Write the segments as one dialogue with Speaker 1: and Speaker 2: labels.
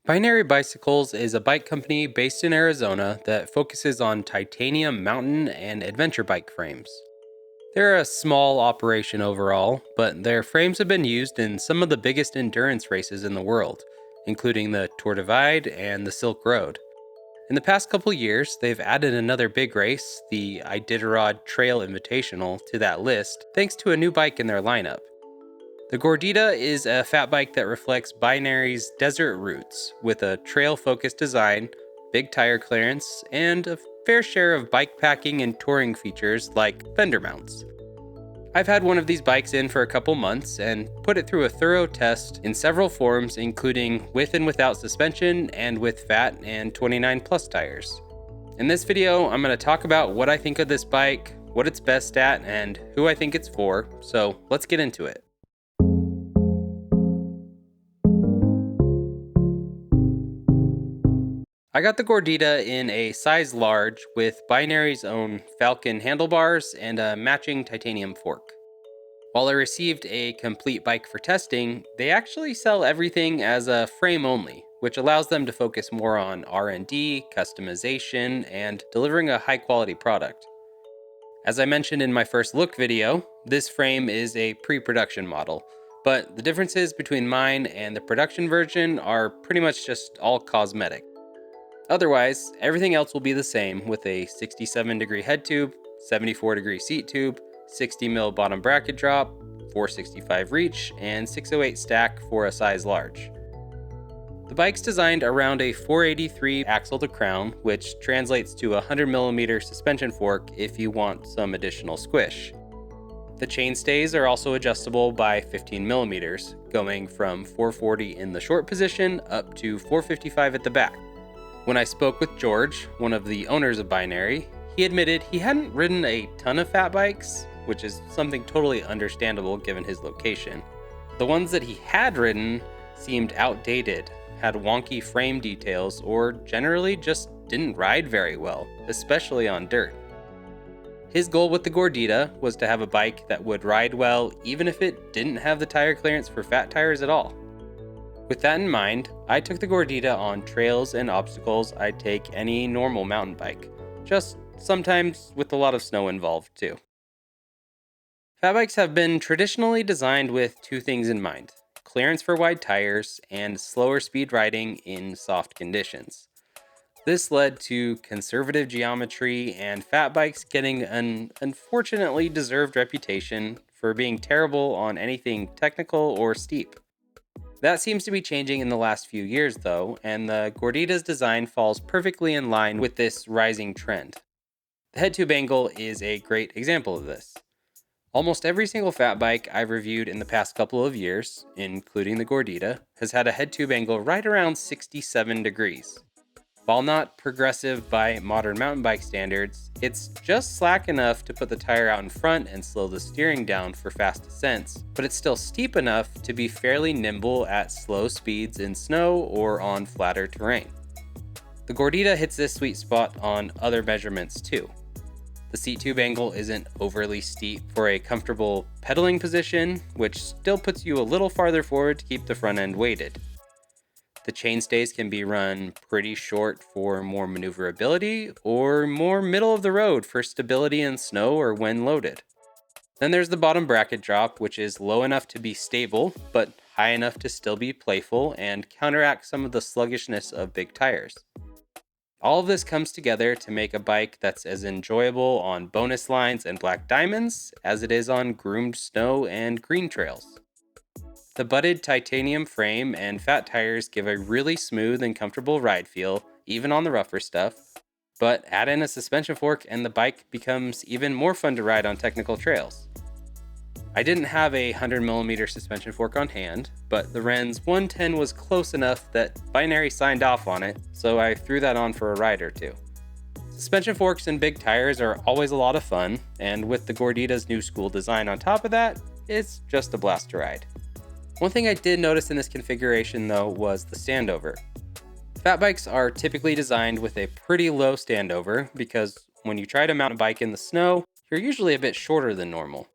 Speaker 1: Binary Bicycles is a bike company based in Arizona that focuses on titanium mountain and adventure bike frames. They're a small operation overall, but their frames have been used in some of the biggest endurance races in the world, including the Tour Divide and the Silk Road. In the past couple years, they've added another big race, the Iditarod Trail Invitational, to that list thanks to a new bike in their lineup. The Gordita is a fat bike that reflects Binary's desert roots with a trail-focused design, big tire clearance, and a fair share of bike packing and touring features like fender mounts. I've had one of these bikes in for a couple months and put it through a thorough test in several forms, including with and without suspension and with fat and 29 plus tires. In this video, I'm going to talk about what I think of this bike, what it's best at, and who I think it's for, so let's get into it. I got the Gordita in a size large with Binary's own Falcon handlebars and a matching titanium fork. While I received a complete bike for testing, they actually sell everything as a frame only, which allows them to focus more on R&D, customization, and delivering a high-quality product. As I mentioned in my first look video, this frame is a pre-production model, but the differences between mine and the production version are pretty much just all cosmetic. Otherwise, everything else will be the same with a 67-degree head tube, 74-degree seat tube, 60mm bottom bracket drop, 465 reach, and 608 stack for a size large. The bike's designed around a 483 axle to crown, which translates to a 100mm suspension fork if you want some additional squish. The chainstays are also adjustable by 15mm, going from 440 in the short position up to 455 at the back. When I spoke with George, one of the owners of Binary, he admitted he hadn't ridden a ton of fat bikes, which is something totally understandable given his location. The ones that he had ridden seemed outdated, had wonky frame details, or generally just didn't ride very well, especially on dirt. His goal with the Gordita was to have a bike that would ride well even if it didn't have the tire clearance for fat tires at all. With that in mind, I took the Gordita on trails and obstacles I'd take any normal mountain bike, just sometimes with a lot of snow involved too. Fat bikes have been traditionally designed with two things in mind: clearance for wide tires and slower speed riding in soft conditions. This led to conservative geometry and fat bikes getting an unfortunately deserved reputation for being terrible on anything technical or steep. That seems to be changing in the last few years though, and the Gordita's design falls perfectly in line with this rising trend. The head tube angle is a great example of this. Almost every single fat bike I've reviewed in the past couple of years, including the Gordita, has had a head tube angle right around 67 degrees. While not progressive by modern mountain bike standards, it's just slack enough to put the tire out in front and slow the steering down for fast descents, but it's still steep enough to be fairly nimble at slow speeds in snow or on flatter terrain. The Gordita hits this sweet spot on other measurements too. The seat tube angle isn't overly steep for a comfortable pedaling position, which still puts you a little farther forward to keep the front end weighted. The chainstays can be run pretty short for more maneuverability, or more middle of the road for stability in snow or when loaded. Then there's the bottom bracket drop, which is low enough to be stable, but high enough to still be playful and counteract some of the sluggishness of big tires. All of this comes together to make a bike that's as enjoyable on bonus lines and black diamonds as it is on groomed snow and green trails. The butted titanium frame and fat tires give a really smooth and comfortable ride feel, even on the rougher stuff, but add in a suspension fork and the bike becomes even more fun to ride on technical trails. I didn't have a 100mm suspension fork on hand, but the Ren's 110 was close enough that Binary signed off on it, so I threw that on for a ride or two. Suspension forks and big tires are always a lot of fun, and with the Gordita's new school design on top of that, it's just a blast to ride. One thing I did notice in this configuration though was the standover. Fat bikes are typically designed with a pretty low standover because when you try to mount a bike in the snow, you're usually a bit shorter than normal.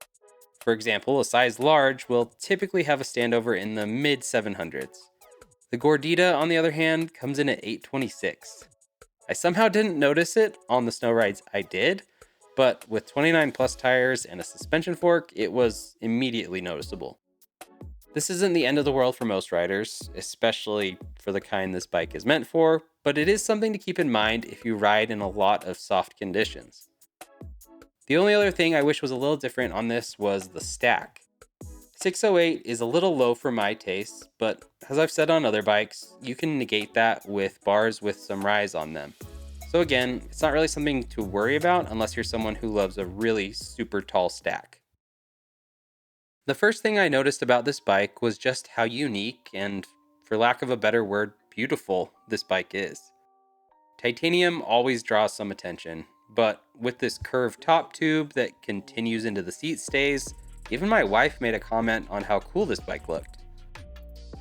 Speaker 1: For example, a size large will typically have a standover in the mid 700s. The Gordita, on the other hand, comes in at $826. I somehow didn't notice it on the snow rides I did, but with 29 plus tires and a suspension fork, it was immediately noticeable. This isn't the end of the world for most riders, especially for the kind this bike is meant for, but it is something to keep in mind if you ride in a lot of soft conditions. The only other thing I wish was a little different on this was the stack. 608 is a little low for my taste, but as I've said on other bikes, you can negate that with bars with some rise on them. So again, it's not really something to worry about unless you're someone who loves a really super tall stack. The first thing I noticed about this bike was just how unique and, for lack of a better word, beautiful this bike is. Titanium always draws some attention, but with this curved top tube that continues into the seat stays, even my wife made a comment on how cool this bike looked.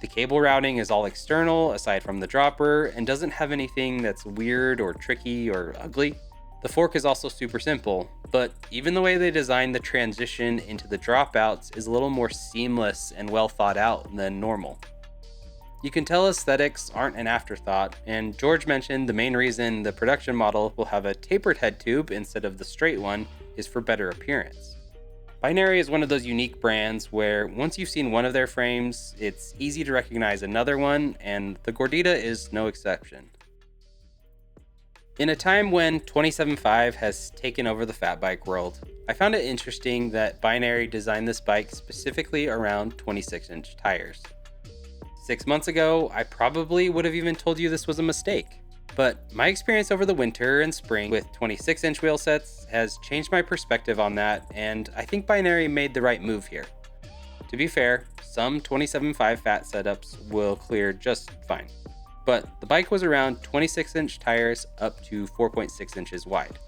Speaker 1: The cable routing is all external aside from the dropper and doesn't have anything that's weird or tricky or ugly. The fork is also super simple, but even the way they designed the transition into the dropouts is a little more seamless and well thought out than normal. You can tell aesthetics aren't an afterthought, and George mentioned the main reason the production model will have a tapered head tube instead of the straight one is for better appearance. Binary is one of those unique brands where once you've seen one of their frames, it's easy to recognize another one, and the Gordita is no exception. In a time when 27.5 has taken over the fat bike world, I found it interesting that Binary designed this bike specifically around 26-inch tires. 6 months ago, I probably would have even told you this was a mistake. But my experience over the winter and spring with 26-inch wheel sets has changed my perspective on that, and I think Binary made the right move here. To be fair, some 27.5 fat setups will clear just fine. But the bike was around 26-inch tires up to 4.6 inches wide.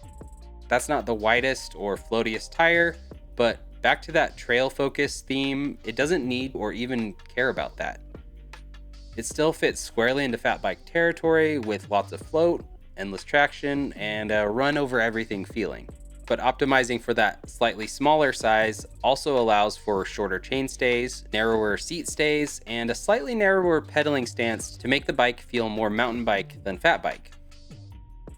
Speaker 1: That's not the widest or floatiest tire, but back to that trail focus theme, it doesn't need or even care about that. It still fits squarely into fat bike territory with lots of float, endless traction, and a run over everything feeling. But optimizing for that slightly smaller size also allows for shorter chain stays, narrower seat stays, and a slightly narrower pedaling stance to make the bike feel more mountain bike than fat bike.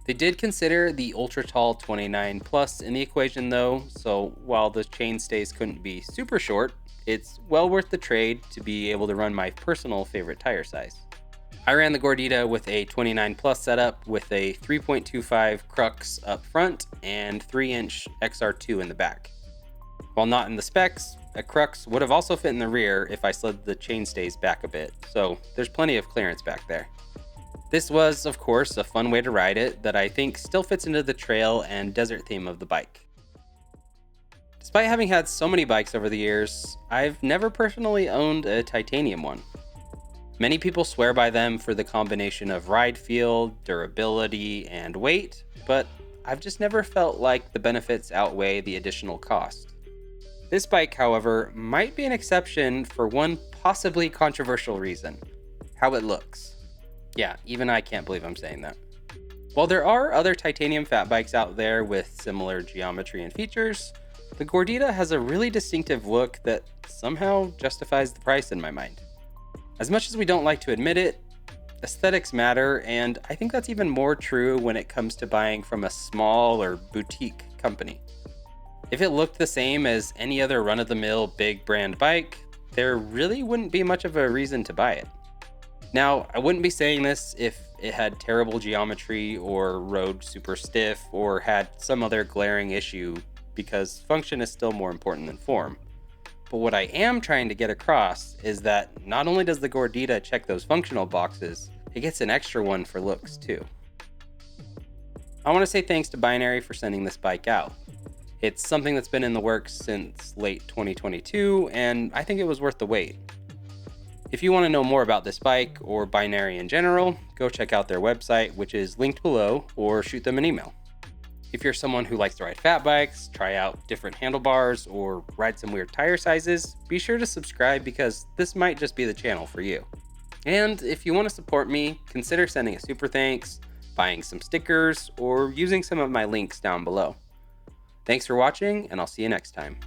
Speaker 1: They did consider the ultra tall 29 plus in the equation though, so while the chain stays couldn't be super short, it's well worth the trade to be able to run my personal favorite tire size. I ran the Gordita with a 29 plus setup with a 3.25 crux up front and 3-inch XR2 in the back. While not in the specs, a crux would have also fit in the rear if I slid the chainstays back a bit, so there's plenty of clearance back there. This was, of course, a fun way to ride it that I think still fits into the trail and desert theme of the bike. Despite having had so many bikes over the years, I've never personally owned a titanium one. Many people swear by them for the combination of ride feel, durability, and weight, but I've just never felt like the benefits outweigh the additional cost. This bike, however, might be an exception for one possibly controversial reason: how it looks. Yeah, even I can't believe I'm saying that. While there are other titanium fat bikes out there with similar geometry and features, the Gordita has a really distinctive look that somehow justifies the price in my mind. As much as we don't like to admit it, aesthetics matter, and I think that's even more true when it comes to buying from a small or boutique company. If it looked the same as any other run-of-the-mill big brand bike, there really wouldn't be much of a reason to buy it. Now, I wouldn't be saying this if it had terrible geometry or rode super stiff or had some other glaring issue, because function is still more important than form. But what I am trying to get across is that not only does the Gordita check those functional boxes, it gets an extra one for looks too. I want to say thanks to Binary for sending this bike out. It's something that's been in the works since late 2022, and I think it was worth the wait. If you want to know more about this bike or Binary in general, go check out their website, which is linked below, or shoot them an email. If you're someone who likes to ride fat bikes, try out different handlebars, or ride some weird tire sizes, be sure to subscribe because this might just be the channel for you. And if you want to support me, consider sending a super thanks, buying some stickers, or using some of my links down below. Thanks for watching, and I'll see you next time.